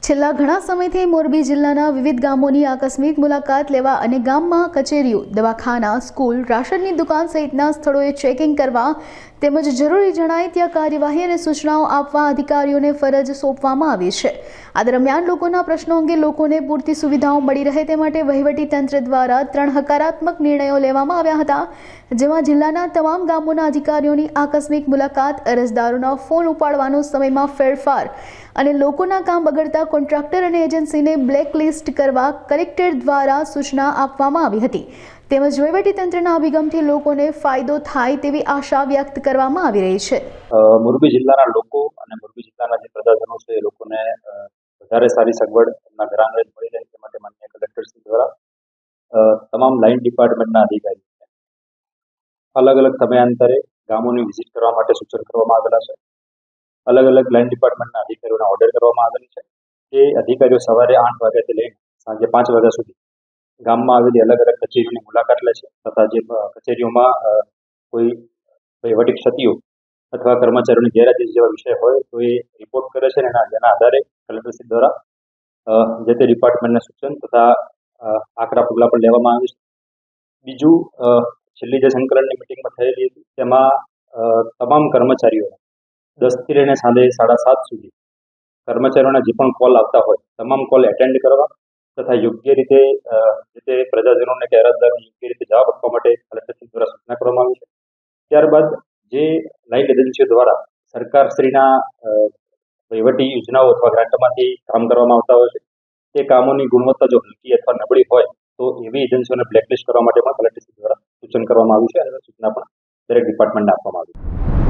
છેલ્લા ઘણા સમયથી મોરબી જિલ્લાના વિવિધ ગામોની આકસ્મિક મુલાકાત લેવા અને ગામમાં કચેરીઓ, દવાખાના, સ્કૂલ, રાશનની દુકાન સહિતના સ્થળોએ ચેકિંગ કરવા તેમજ જરૂરી જણાય ત્યાં કાર્યવાહી અને સૂચનાઓ આપવા અધિકારીઓને ફરજ સોંપવામાં આવી છે। આ દરમિયાન લોકોના પ્રશ્નો અંગે લોકોને પૂરતી સુવિધાઓ મળી રહે તે માટે વહીવટીતંત્ર દ્વારા 3 હકારાત્મક નિર્ણયો લેવામાં આવ્યા હતા, જેમાં જિલ્લાના તમામ ગામોના અધિકારીઓની આકસ્મિક મુલાકાત, અરજદારોના ફોન ઉપાડવાનો સમયમાં ફેરફાર અને લોકોના કામ બગડતા કોન્ટ્રાક્ટર અને એજન્સીને બ્લેકલિસ્ટ કરવા કલેક્ટર દ્વારા સૂચના આપવામાં આવી હતી, તેમજ વહીવટીતંત્રના અભિગમથી લોકોને ફાયદો થાય તેવી આશા વ્યક્ત કરવામાં આવી રહી છે। મોરબી જિલ્લાના લોકો અને મોરબી જિલ્લાના જે પ્રજાજનો છે એ લોકોને વધારે સારી સગવડ એમના ઘર આંગણે મળી રહે તે માટે માનનીય કલેક્ટરશ્રી દ્વારા તમામ લાઇન ડિપાર્ટમેન્ટના અધિકારીઓને અલગ અલગ સમયાંતરે ગામોની વિઝિટ કરવા માટે સૂચન કરવામાં આવેલા છે। અલગ અલગ લાઇન ડિપાર્ટમેન્ટના અધિકારીઓના ઓર્ડર કરવામાં આવેલા છે। એ અધિકારીઓ સવારે 8 વાગ્યાથી લઈને સાંજે 5 વાગ્યા સુધી ગામમાં આવેલી અલગ અલગ કચેરીઓની મુલાકાત લે છે તથા જે કચેરીઓમાં કોઈ વહીવટી ક્ષતિઓ અથવા કર્મચારીઓની ગેરહાજરી જેવા વિષય હોય તો એ રિપોર્ટ કરે છે અને જેના આધારે કલેક્ટરશ્રી દ્વારા જે તે ડિપાર્ટમેન્ટના સૂચન તથા આકરા પગલાં પણ લેવામાં આવે છે। બીજું, છેલ્લી જે સંકલનની મિટિંગમાં થયેલી હતી તેમાં તમામ કર્મચારીઓને 10 થી લઈને સાંજે 7:30 સુધી કર્મચારીઓના જે પણ કોલ આવતા હોય તમામ કોલ એટેન્ડ કરવા તથા યોગ્ય રીતે જે તે પ્રજાજનોને કે અરજદારોને યોગ્ય રીતે જવાબ આપવા માટે કલેક્ટરશ્રી દ્વારા સૂચના કરવામાં આવી છે। ત્યારબાદ જે લાઇન એજન્સીઓ દ્વારા સરકારશ્રીના વહીવટી યોજનાઓ અથવા ગ્રાન્ટમાંથી કામ કરવામાં આવતા હોય છે તે કામોની ગુણવત્તા જો હલકી અથવા નબળી હોય તો એવી એજન્સીઓને બ્લેકલિસ્ટ કરવા માટે પણ કલેક્ટરશ્રી દ્વારા સૂચન કરવામાં આવ્યું છે અને સૂચના પણ દરેક ડિપાર્ટમેન્ટને આપવામાં આવી છે।